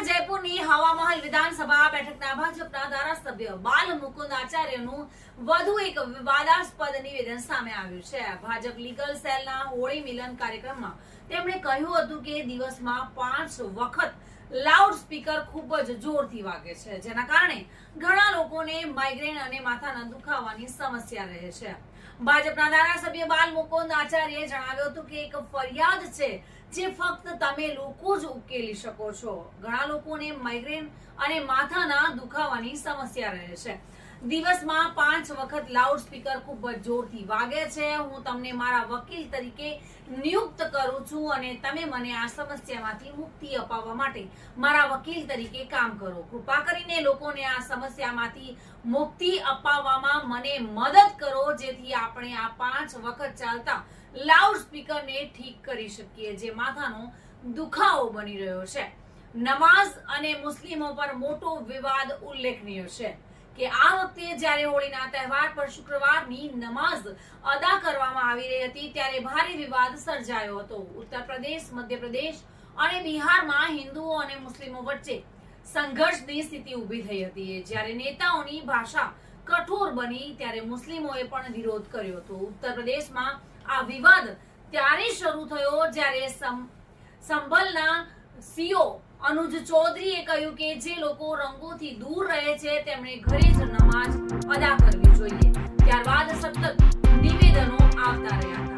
દરમિયાન જયપુરની હવામહલ વિધાનસભા બેઠકના ભાજપના ધારાસભ્ય બાલ મુકુંદ આચાર્યનું વધુ એક વિવાદાસ્પદ નિવેદન સામે આવ્યું છે। ભાજપ લીગલ સેલના હોળી મિલન કાર્યક્રમમાં તેમણે કહ્યું હતું કે દિવસમાં 5 વખત લાઉડ સ્પીકર ખૂબ જ જોરથી વાગે છે, જેના કારણે ઘણા લોકોને માઇગ્રેન અને માથાના દુખાવાની સમસ્યા રહે છે। ભાજપના ધારાસભ્ય બાલ મુકુંદ આચાર્યએ જણાવ્યું હતું કે એક ફરિયાદ છે જે ફક્ત તમે લોકો જ ઉકેલી શકો છો। ઘણા લોકોને માઇગ્રેન અને માથાના દુખાવાની સમસ્યા રહે છે। દિવસમાં 5 વખત લાઉડ સ્પીકર ખૂબ જ જોરથી વાગે છે। હું તમને મારા વકીલ તરીકે નિયુક્ત કરું છું અને તમે મને આ સમસ્યામાંથી મુક્તિ અપાવવા માટે મારા વકીલ તરીકે કામ કરો। કૃપા કરીને લોકોને આ સમસ્યામાંથી મુક્તિ અપાવવામાં મને મદદ કરો, જેથી આપણે આ 5 વખત ચાલતા લાઉડ સ્પીકરને ઠીક કરી શકીએ, જે માથાનો દુખાવો બની રહ્યો છે। નમાઝ અને મુસ્લિમો પર મોટો વિવાદ ઉલ્લેખનીય છે કે આ વખતે જ્યારે હોળીના તહેવાર પર શુક્રવારની નમાઝ અદા કરવામાં આવી રહી હતી, ત્યારે ભારે વિવાદ સર્જાયો હતો। ઉત્તર પ્રદેશ, મધ્યપ્રદેશ અને બિહારમાં હિન્દુઓ અને મુસ્લિમો વચ્ચે સંઘર્ષની સ્થિતિ ઊભી થઈ હતી। જ્યારે નેતાઓની ભાષા કઠોર બની ત્યારે મુસ્લિમોએ પણ વિરોધ કર્યો હતો। ઉત્તર પ્રદેશમાં આ વિવાદ ત્યારે શરૂ થયો જ્યારે સંભલના સીઓ અનુજ ચૌધરીએ કહ્યું કે જે લોકો રંગોથી દૂર રહે છે તેમણે ઘરે જ નમાઝ અદા કરવી જોઈએ। ત્યારબાદ સતત નિવેદનો આવતા રહ્યા હતા।